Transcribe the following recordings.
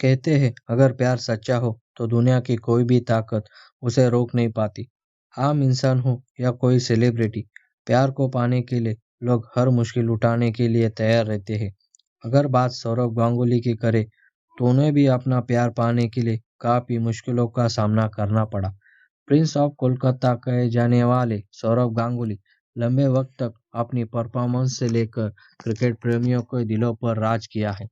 कहते हैं अगर प्यार सच्चा हो तो दुनिया की कोई भी ताकत उसे रोक नहीं पाती। आम इंसान हो या कोई सेलिब्रिटी, प्यार को पाने के लिए लोग हर मुश्किल उठाने के लिए तैयार रहते हैं। अगर बात सौरव गांगुली की करे तो उन्हें भी अपना प्यार पाने के लिए काफी मुश्किलों का सामना करना पड़ा। प्रिंस ऑफ कोलकाता कहे जाने वाले सौरव गांगुली लंबे वक्त तक अपनी परफॉर्मेंस से लेकर क्रिकेट प्रेमियों के दिलों पर राज किया है।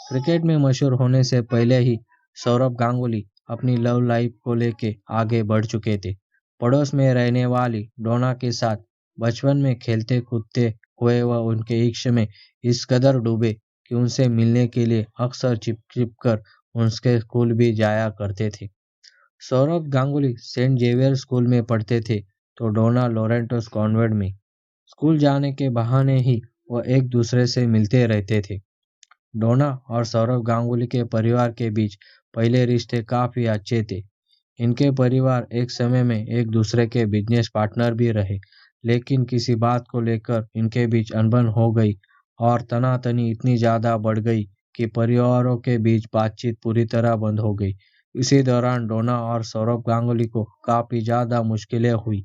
क्रिकेट में मशहूर होने से पहले ही सौरव गांगुली अपनी लव लाइफ को लेके आगे बढ़ चुके थे। पड़ोस में रहने वाली डोना के साथ बचपन में खेलते कूदते हुए वह उनके इश्क में इस कदर डूबे कि उनसे मिलने के लिए अक्सर चिप चिप कर उनके स्कूल भी जाया करते थे। Saurav Ganguly Saint Xavier school में पढ़ते थे तो डोना लॉरेंटोस कॉन्वेंट में। स्कूल जाने के बहाने ही वह एक दूसरे से मिलते रहते थे। डोना और सौरव गांगुली के परिवार के बीच पहले रिश्ते काफी अच्छे थे। इनके परिवार एक समय में एक दूसरे के बिजनेस पार्टनर भी रहे, लेकिन किसी बात को लेकर इनके बीच अनबन हो गई और तनातनी इतनी ज्यादा बढ़ गई कि परिवारों के बीच बातचीत पूरी तरह बंद हो गई। इसी दौरान डोना और सौरव गांगुली को काफी ज्यादा मुश्किलें हुई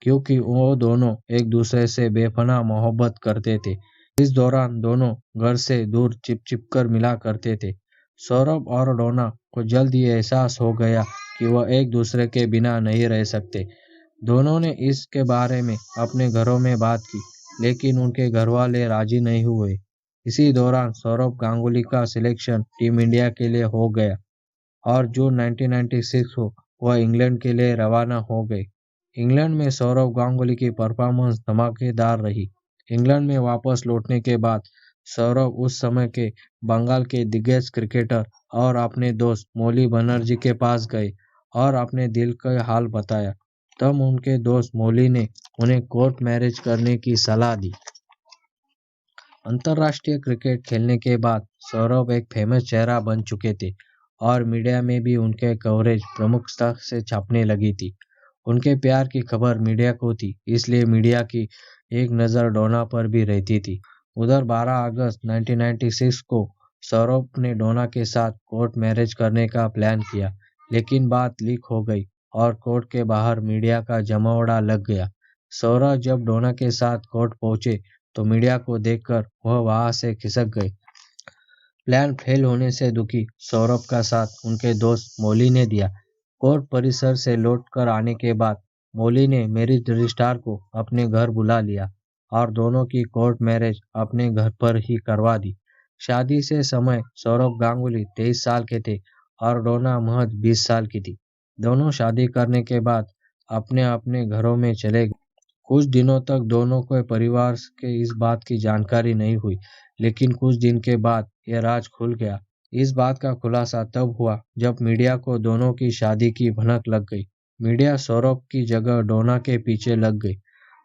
क्योंकि वो दोनों एक दूसरे से बेपनाह मोहब्बत करते थे। इस दौरान दोनों घर से दूर चिप कर मिला करते थे। सौरभ और डोना को जल्द ये एहसास हो गया कि वह एक दूसरे के बिना नहीं रह सकते। दोनों ने इसके बारे में अपने घरों में बात की, लेकिन उनके घरवाले राजी नहीं हुए। इसी दौरान सौरव गांगुली का सिलेक्शन टीम इंडिया के लिए हो गया और जून 1996 को वह इंग्लैंड के लिए रवाना हो गए। इंग्लैंड में सौरव गांगुली की परफॉर्मेंस धमाकेदार रही। इंग्लैंड में वापस लौटने के बाद सौरव उस समय के बंगाल के दिग्गज क्रिकेटर और अपने दोस्त मौली बनर्जी के पास गए और अपने दिल का हाल बताया। तब उनके दोस्त मौली ने उन्हें कोर्ट मैरिज करने की सलाह दी। अंतर्राष्ट्रीय क्रिकेट खेलने के बाद सौरव एक फेमस चेहरा बन चुके थे और मीडिया में भी उनके कवरेज प्रमुखता से छापने लगी थी। उनके प्यार की खबर मीडिया को थी, इसलिए मीडिया की एक नज़र डोना पर भी रहती थी। उधर 12 अगस्त 1996 को सौरभ ने डोना के साथ कोर्ट मैरिज करने का प्लान किया, लेकिन बात लीक हो गई और कोर्ट के बाहर मीडिया का जमावड़ा लग गया। सौरभ जब डोना के साथ कोर्ट पहुंचे तो मीडिया को देखकर वह वहां से खिसक गए। प्लान फेल होने से दुखी सौरभ का साथ उनके दोस्त मौली ने दिया। कोर्ट परिसर से लौटकर आने के बाद मौली ने मैरिज रजिस्ट्रार को अपने घर बुला लिया और दोनों की कोर्ट मैरिज अपने घर पर ही करवा दी। शादी से समय सौरभ गांगुली 23 साल के थे और डोना महज 20 साल की थी। दोनों शादी करने के बाद अपने अपने घरों में चले गए। कुछ दिनों तक दोनों के परिवार के इस बात की जानकारी नहीं हुई, लेकिन कुछ दिन के बाद यह राज खुल गया। इस बात का खुलासा तब हुआ जब मीडिया को दोनों की शादी की भनक लग गई। मीडिया सौरभ की जगह डोना के पीछे लग गई।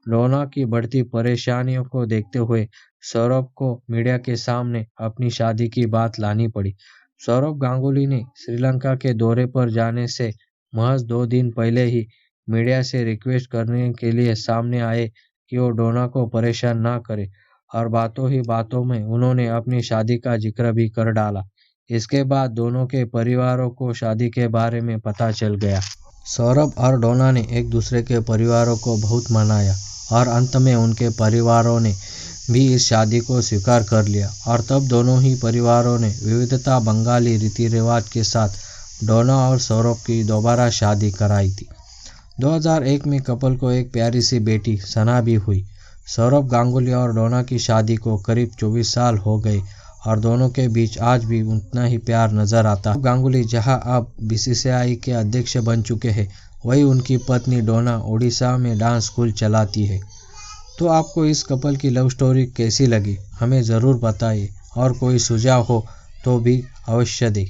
डोना की बढ़ती परेशानियों को देखते हुए सौरभ को मीडिया के सामने अपनी शादी की बात लानी पड़ी। सौरभ गांगुली ने श्रीलंका के दौरे पर जाने से महज 2 दिन पहले ही मीडिया से रिक्वेस्ट करने के लिए सामने आए कि वो डोना को परेशान ना करे और बातों ही बातों में उन्होंने अपनी शादी का जिक्र भी कर डाला। इसके बाद दोनों के परिवारों को शादी के बारे में पता चल गया। सौरभ और डोना ने एक दूसरे के परिवारों को बहुत मनाया और अंत में उनके परिवारों ने भी इस शादी को स्वीकार कर लिया और तब दोनों ही परिवारों ने विविधता बंगाली रीति रिवाज के साथ डोना और सौरभ की दोबारा शादी कराई थी। 2001 में कपल को एक प्यारी सी बेटी सना भी हुई। सौरभ गांगुली और डोना की शादी को करीब 24 साल हो गए और दोनों के बीच आज भी उतना ही प्यार नजर आता है। गांगुली जहां अब बीसीसीआई के अध्यक्ष बन चुके हैं, वही उनकी पत्नी डोना ओडिशा में डांस स्कूल चलाती है। तो आपको इस कपल की लव स्टोरी कैसी लगी, हमें ज़रूर बताइए और कोई सुझाव हो तो भी अवश्य दें।